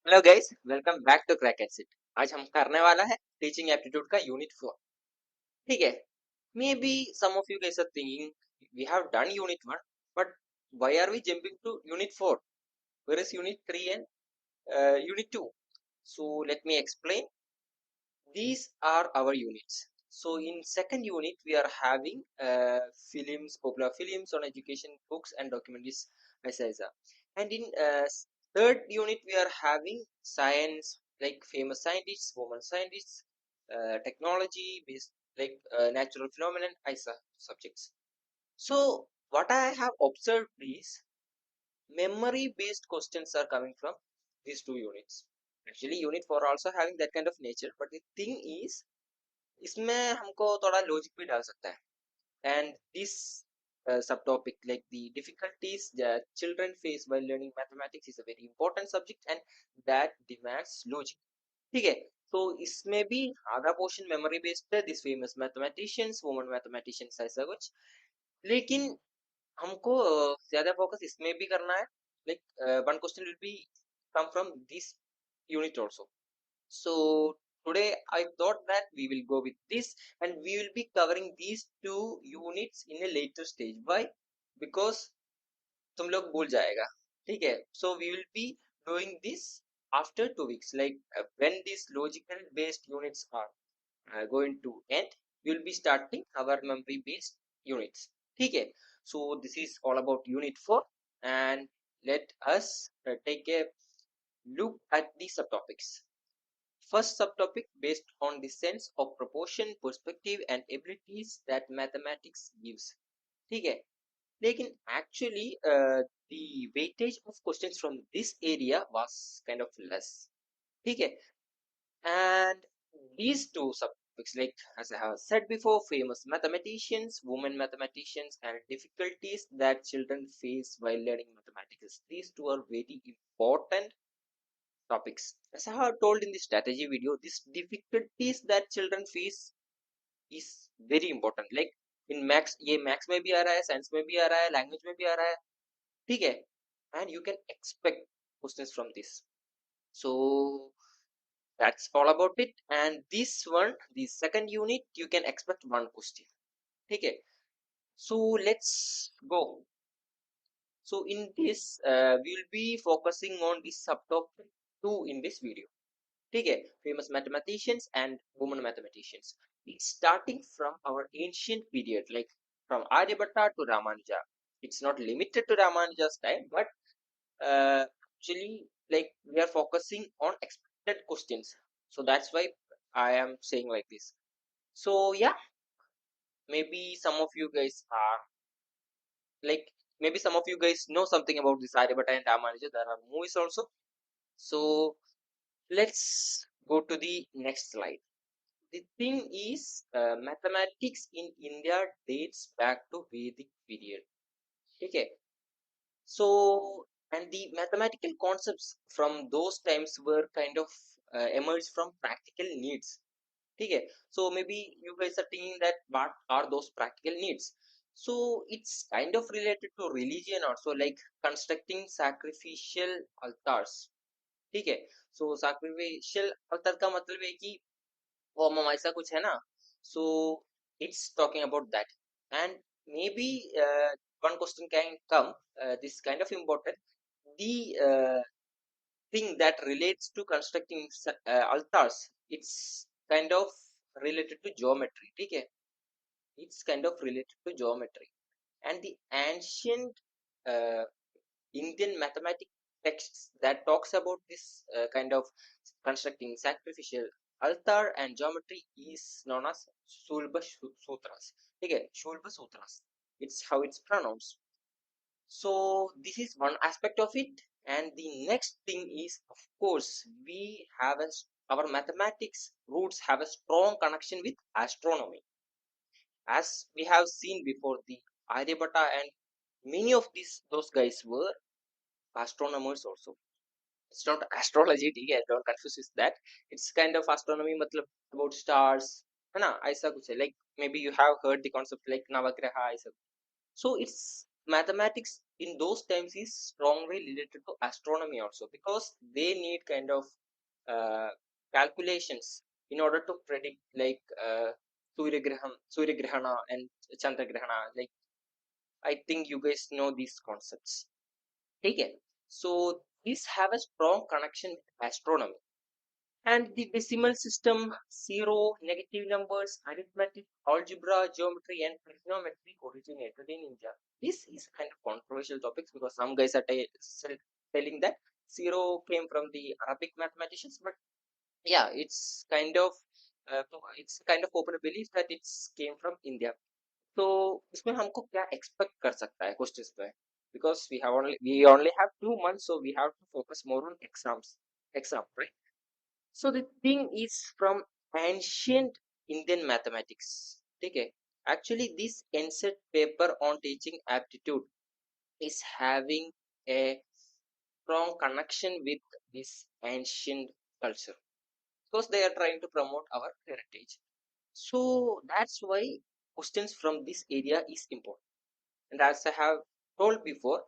Hello guys, welcome back to crack at. आज हम करने वाला है टीचिंग एप्टीट्यूड का यूनिट 4। ठीक है। Maybe some of you guys are thinking we have done unit 1, but why are we jumping to unit 4? Where is unit 3 and unit 2? So let me explain. These are our units. So in second unit we are having films, popular films on education, books and documentaries, etc. And in third unit we are having science, like famous scientists, women scientists, technology based, like natural phenomenon, ISA subjects. So what I have observed is memory based questions are coming from these two units. Actually unit 4 also having that kind of nature, but the thing is इसमें हमको थोड़ा logic भी डाल सकता है. And this subtopic, like the difficulties that children face while learning mathematics, is a very important subject and that demands logic. ठीक है. तो इसमें भी आधा पोर्शन मेमोरी बेस्ड है, this famous mathematicians, woman mathematicians, ऐसा कुछ. लेकिन हमको ज्यादा फोकस इसमें भी करना है. Like one question will be come from this unit also. So today I thought that we will go with this and we will be covering these two units in a later stage. Why? Because तुम लोग भूल जाएगा. ठीक है. So we will be doing this after 2 weeks. Like when these logical based units are going to end, we will be starting our memory based units. ठीक है. So this is all about unit 4 and let us take a look at the subtopics. First subtopic, based on the sense of proportion, perspective and abilities that mathematics gives. ठीक है. लेकिन actually the weightage of questions from this area was kind of less. ठीक है. And these two subtopics, like as I have said before, famous mathematicians, women mathematicians and difficulties that children face while learning mathematics, these two are very important topics. As I have told in the strategy video, these difficulties that children face is very important. Like in maths, ये maths में भी आ रहा है, science में भी आ रहा है, language में भी आ रहा है. ठीक है. And you can expect questions from this. So that's all about it. And this one, the second unit, you can expect one question. ठीक है. So let's go. So in this, we will be focusing on this subtopic 2 in this video. ठीक है. Famous mathematicians and women mathematicians. It's starting from our ancient period, like from Aryabhatta to Ramanuja. It's not limited to Ramanuja's time, but actually, like we are focusing on expected questions. So that's why I am saying like this. So yeah, maybe some of you guys are like, maybe some of you guys know something about this Aryabhatta and Ramanuja. There are movies also. So let's go to the next slide. The thing is, mathematics in India dates back to Vedic period. Okay. So, and the mathematical concepts from those times were kind of emerged from practical needs. Okay. So maybe you guys are thinking that what are those practical needs? So it's kind of related to religion also, like constructing sacrificial altars. ठीक है. So sacrificial altar का मतलब है कि वो ऐसा कुछ है ना. So it's talking about that. And maybe one question can come, this kind of important, the thing that relates to constructing altars, it's kind of related to geometry. ठीक है. It's kind of related to geometry. And the ancient uh, Indian mathematics texts that talks about this kind of constructing sacrificial altar and geometry is known as Shulba Sutras. Okay, Shulba Sutras. It's how it's pronounced. So this is one aspect of it, and the next thing is, of course, we have our mathematics roots have a strong connection with astronomy, as we have seen before. The Aryabhatta and many of those guys were astronomers also. It's not astrology, ठीक है, don't confuse with that. It's kind of astronomy, मतलब about stars, है ना, ऐसा कुछ है. Like maybe you have heard the concept like navagraha, ऐसा. So it's mathematics in those times is strongly related to astronomy also, because they need kind of uh, calculations in order to predict like Surya Grahana and Chandra Grahana. Like, I think you guys know these concepts. Okay, so these have a strong connection with astronomy. And the decimal system, zero, negative numbers, arithmetic, algebra, geometry, and trigonometry originated in India. This is kind of controversial topics because some guys are telling that zero came from the Arabic mathematicians, but yeah, it's kind of popular belief that it's came from India. तो इसमें हमको क्या expect कर सकता है questions पे? Because we only have 2 months, so we have to focus more on exam, right? So the thing is from ancient Indian mathematics. Okay. Actually, this NCET paper on teaching aptitude is having a strong connection with this ancient culture because they are trying to promote our heritage. So that's why questions from this area is important. And as I have told before,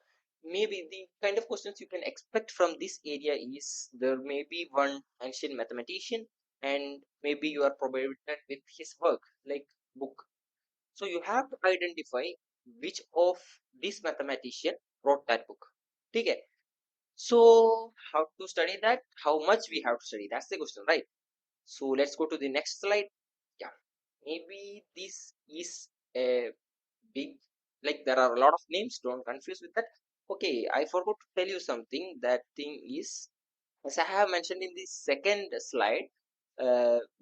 maybe the kind of questions you can expect from this area is there may be one ancient mathematician and maybe you are provided with his work, like book. So you have to identify which of this mathematician wrote that book. Okay. So how to study that? How much we have to study? That's the question, right? So let's go to the next slide. Yeah, maybe this is a big, like there are a lot of names, don't confuse with that. Okay, I forgot to tell you something. That thing is, as I have mentioned in the second slide,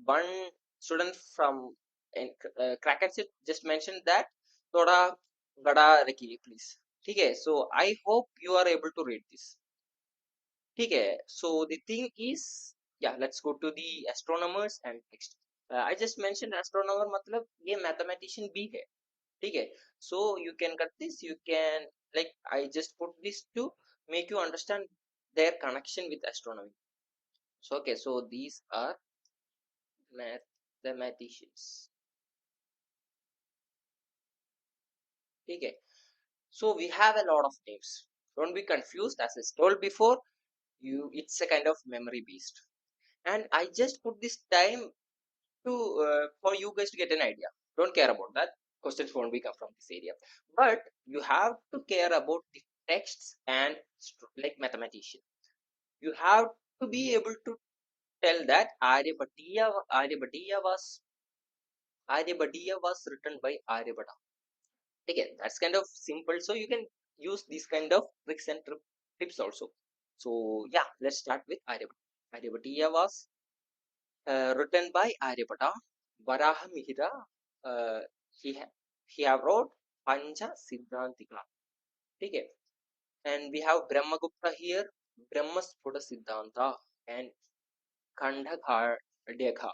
one student from Kraken just mentioned that thoda gada rakhiye please. Okay, so I hope you are able to read this. Okay, so the thing is, yeah, let's go to the astronomers and next. I just mentioned astronomer मतलब ये mathematician भी है. Okay, so you can cut this, you can, like, I just put this to make you understand their connection with astronomy. So okay, so these are mathematicians. Okay, so we have a lot of names. Don't be confused. As I told before, it's a kind of memory based, and I just put this time to for you guys to get an idea. Don't care about that. Questions won't be come from this area, but you have to care about the texts and like mathematician. You have to be able to tell that Aryabhatiya was written by Aryabhata. Again, that's kind of simple, so you can use these kind of tricks and tips also. So yeah, let's start with Aryabhata. Aryabhatiya was written by Aryabhata. Varahamihira, uh, he ha- he have wrote Pancha Siddhantika. Okay, and we have Brahmagupta here, Brahmasphota Siddhanta, and Kandhakadhyaka.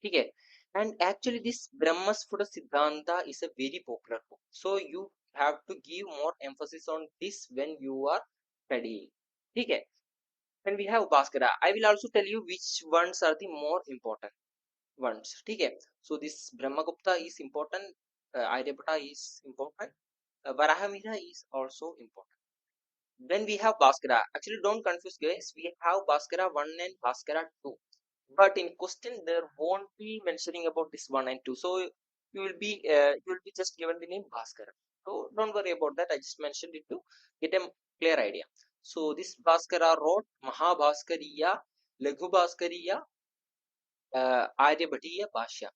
Okay, and actually this Brahmasphota Siddhanta is a very popular book, so you have to give more emphasis on this when you are studying. Okay, and we have Bhaskara. I will also tell you which ones are the more important ones. Okay, so this Brahmagupta is important, Aryabhata is important, Varahamihira is also important. Then we have Bhaskara. Actually, don't confuse, guys. We have Bhaskara 1 and Bhaskara 2. But in question, there won't be mentioning about this 1 and 2. So you will be just given the name Bhaskara. So don't worry about that. I just mentioned it to get a clear idea. So this Bhaskara wrote Mahabhaskariya, Laghu Bhaskariya, Aryabhatiya Bhashya.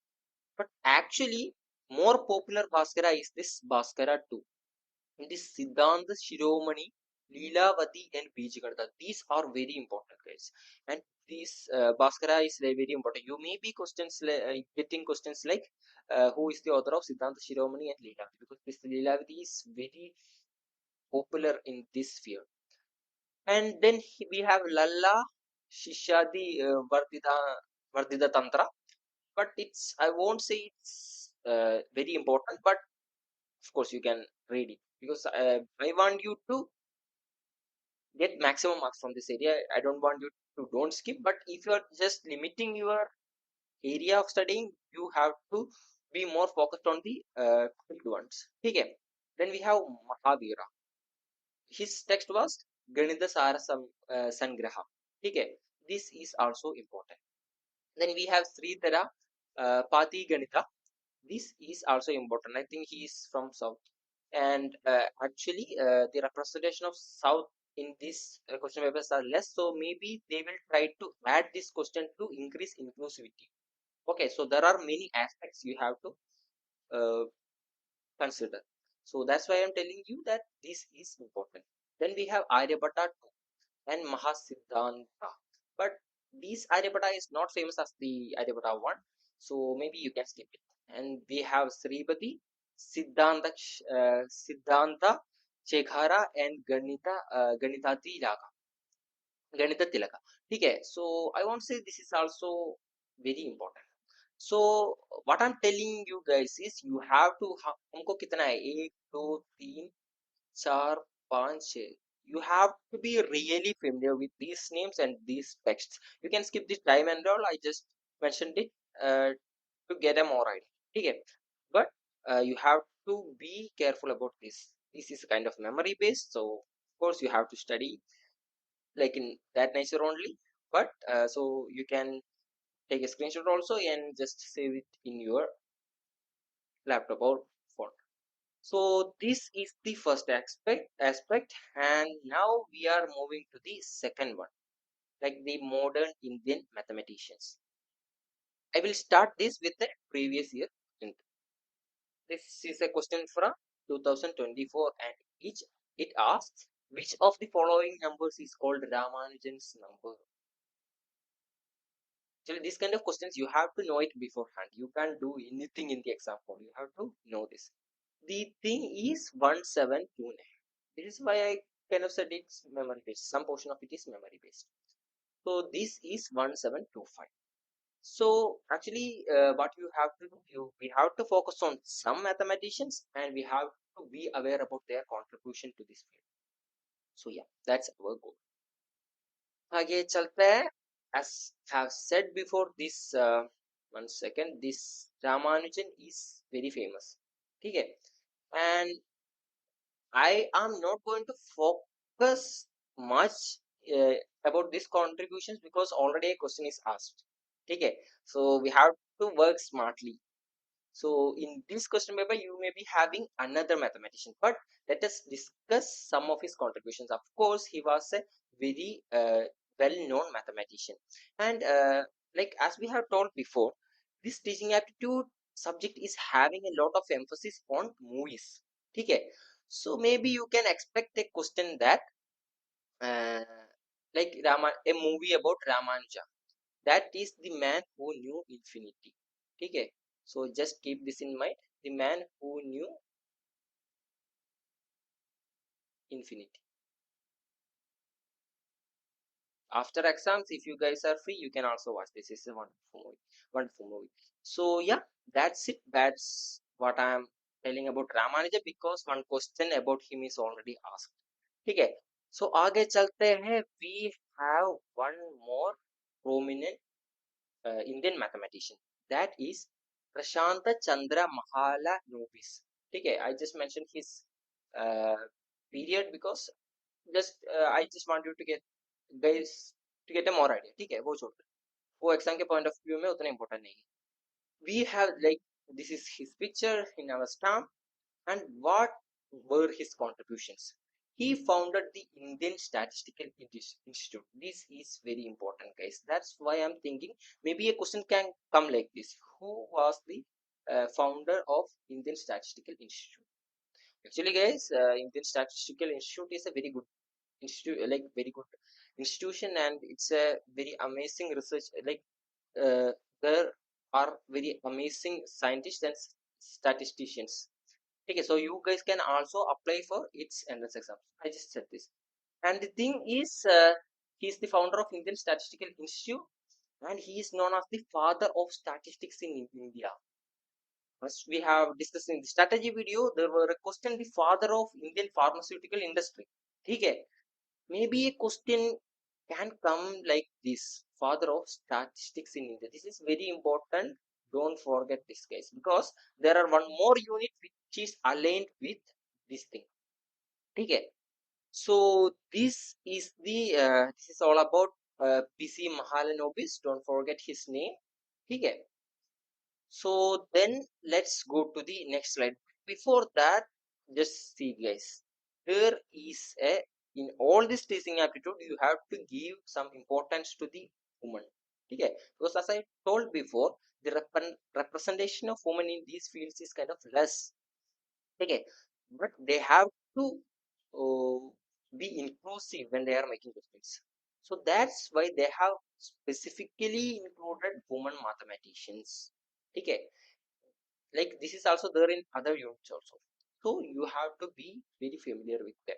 But actually, more popular Bhaskara is this Bhaskara 2. It is Siddhanta Shiromani, Leelavati, and Bijakarta. These are very important, guys. And this Bhaskara is very important. You may be getting questions like who is the author of Siddhanta Shiromani and Leelavati, because this Leelavati is very popular in this sphere. And then we have Lalla Shishadi Vardita Tantra, but I won't say it's very important, but of course you can read it because I want you to get maximum marks from this area. I don't want you to don't skip, but if you are just limiting your area of studying, you have to be more focused on the good ones. Okay, Then we have Mahavira. His text was Ganita Sara Sangraha. Okay, this is also important. Then we have Sridhara Pati Ganita. This is also important. I think he is from South. And actually, the representation of South in this question papers are less. So maybe they will try to add this question to increase inclusivity. Okay, so there are many aspects you have to uh, consider. So that's why I'm telling you that this is important. Then we have Aryabhatta and Mahasiddhanta. But this Aryabhatta is not famous as the Aryabhatta one, so maybe you can skip it. And we have Sripati, Siddhanta, Shekhara, and Ganita Tilaka. Okay, so I want to say this is also very important. So what I'm telling you guys is you have to हमको कितना है 1 2 3 4 5 6. You have to be really familiar with these names and these texts. You can skip this time and all. I just mentioned it to get a more idea. Okay, but you have to be careful about this. This is kind of memory based, so of course you have to study like in that nature only. But so you can take a screenshot also and just save it in your laptop or phone. So this is the first aspect, and now we are moving to the second one, like the modern Indian mathematicians. I will start this with the previous year. This is a question from 2024, and each it asks which of the following numbers is called Ramanujan's number. Actually, these kind of questions you have to know it beforehand. You can't do anything in the exam form. You have to know this. The thing is 1729. This is why I kind of said it's memory based. Some portion of it is memory based. So this is 1725. So actually, what you have to do, we have to focus on some mathematicians and we have to be aware about their contribution to this field. So yeah, that's our goal. आगे चलते हैं. As have said before, this 1 second, this Ramanujan is very famous. Okay, and I am not going to focus much uh, about these contributions because already a question is asked. Okay, so we have to work smartly. So in this question paper, you may be having another mathematician, but let us discuss some of his contributions. Of course, he was a very well-known mathematician, and like as we have told before, this teaching aptitude subject is having a lot of emphasis on movies. Okay, so maybe you can expect a question that uh, like a movie about Ramanuja. That is the man who knew infinity. Okay, so just keep this in mind. The man who knew infinity. After exams, if you guys are free, you can also watch. This is a wonderful movie. Wonderful movie. So yeah, that's it. That's what I am telling about Ramanuja because one question about him is already asked. ठीक है. So आगे चलते हैं. We have one more prominent Indian mathematician. That is Prashanta Chandra Mahalanobis. Okay, I just mentioned his uh, period because just I just want you to get guys to get a more idea. ठीक है, वो छोड़ दो. वो exam के point of view में उतना important नहीं है. We have like this is his picture in our stamp, and what were his contributions? He founded the Indian Statistical Institute. This is very important, guys. That's why I'm thinking maybe a question can come like this: who was the founder of Indian Statistical Institute? Actually, guys, Indian Statistical Institute is a very good institute, like very good institution, and it's a very amazing research. Like uh, there are very amazing scientists and statisticians. Okay, so you guys can also apply for its entrance exam. I just said this. And the thing is, he is the founder of Indian Statistical Institute, and he is known as the father of statistics in India. As we have discussed in the strategy video, there were a question the father of Indian pharmaceutical industry. Okay, maybe a question can come like this: father of statistics in India. This is very important. Don't forget this, guys, because there are one more unit which is aligned with this thing. Okay, so this is all about PC Mahalanobis. Don't forget his name. Okay, so then let's go to the next slide. Before that, just see guys, there is a, in all this teaching aptitude, you have to give some importance to the woman. Okay, because as I told before, the representation of women in these fields is kind of less. Okay, but they have to be inclusive when they are making questions. So that's why they have specifically included women mathematicians. Okay, like this is also there in other units also. So you have to be very familiar with that.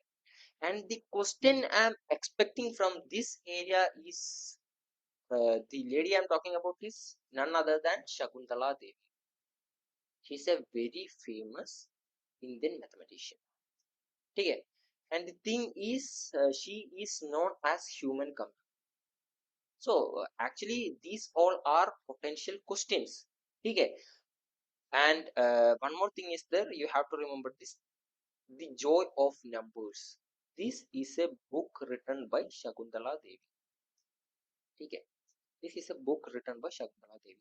And the question I'm expecting from this area is the lady I'm talking about is none other than Shakuntala Devi. She's a very famous Indian mathematician. Okay, and the thing is, she is known as human computer. So actually, these all are potential questions. Okay, and one more thing is there. You have to remember this: The Joy of Numbers. This is a book written by Shakuntala Devi. Okay, this is a book written by Shakuntala Devi.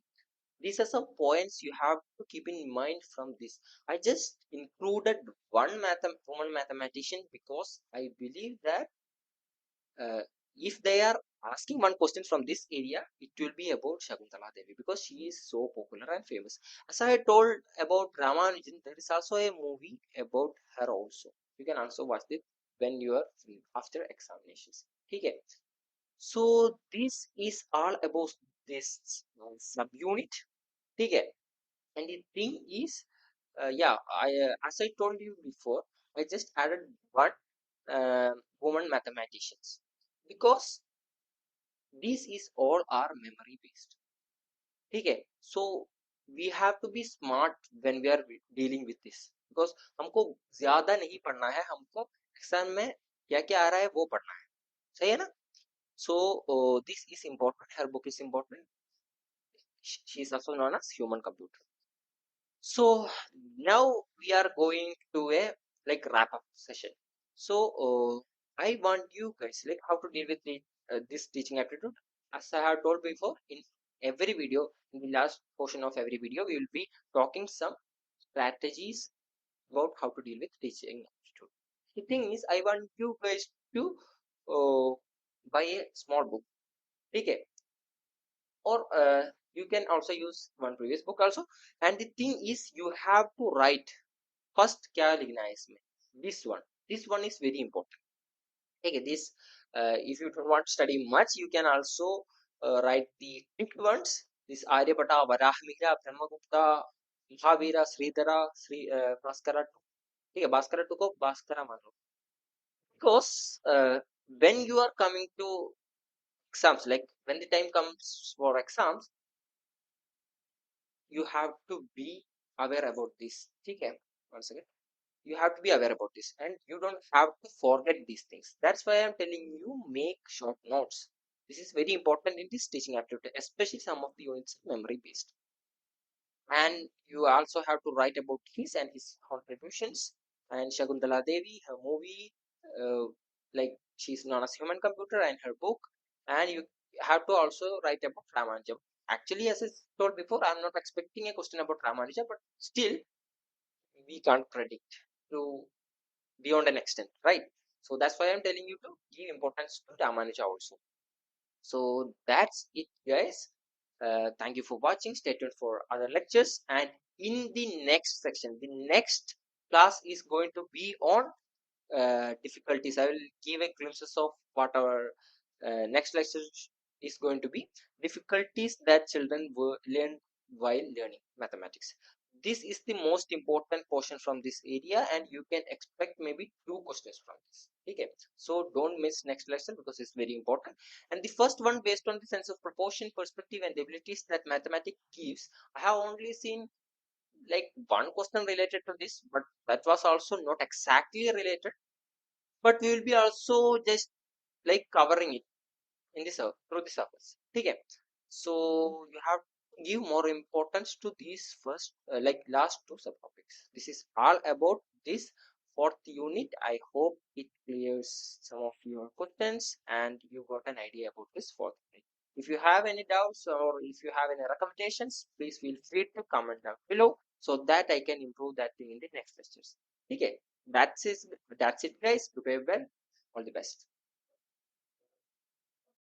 These are some points you have to keep in mind from this. I just included one woman mathematician because I believe that uh, if they are asking one question from this area, it will be about Shakuntala Devi because she is so popular and famous. As I told about Ramanujan, there is also a movie about her also. You can also watch it when you are free after examinations. Okay. So this is all about this subunit. Okay. And the thing is, yeah, as I told you before, I just added one woman mathematicians because these is all are memory based. Okay, so we have to be smart when we are dealing with this because हमको ज्यादा नहीं पढ़ना है, हमको exam में क्या क्या आ रहा है वो पढ़ना है. सही है ना? So this is important. Her book is important. She is also known as human computer. So now we are going to a like wrap up session. So I want you guys like how to deal with this teaching aptitude. As I have told before, in every video, in the last portion of every video, we will be talking some strategies about how to deal with teaching aptitude. The thing is, I want you guys to uh, buy a small book. Okay, or you can also use one previous book also. And the thing is, you have to write first क्या लिखना है इसमें. This one is very important. Okay, this if you don't want to study much, you can also write the picked ones. This Aryabhata, Varahmihira, Brahmagupta, Mahavira, Sridhara, Bhaskara. ठीक है, Bhaskara to को Bhaskara मान लो. Because when you are coming to exams, like when the time comes for exams, you have to be aware about this. ठीक है, once again. You have to be aware about this and you don't have to forget these things. That's why I'm telling you, make short notes. This is very important in this teaching aptitude, especially some of the units memory based. And you also have to write about his and his contributions. And Shakuntala Devi, her movie, like she's known as human computer, and her book. And you have to also write about Ramanuja. Actually, as I told before, I'm not expecting a question about Ramanuja, but still we can't predict to beyond an extent, right? So that's why I'm telling you to give importance to Ramanuja also. So that's it, guys. Thank you for watching. Stay tuned for other lectures. And in the next section, the next class is going to be on difficulties. I will give a glimpses of what our next lecture is going to be. Difficulties that children learn while learning mathematics. This is the most important portion from this area, and you can expect maybe 2 questions from this. Okay, so don't miss next lesson because it's very important. And the first one, based on the sense of proportion, perspective, and abilities that mathematics gives, I have only seen like one question related to this, but that was also not exactly related, but we will be also just like covering it in this through the surface. Okay, so you have to give more importance to these first like last 2 subtopics. This is all about this fourth unit. I hope it clears some of your questions and you got an idea about this fourth unit. If you have any doubts or if you have any recommendations, please feel free to comment down below so that I can improve that thing in the next lectures. Okay, that's it guys. Prepare well. All the best.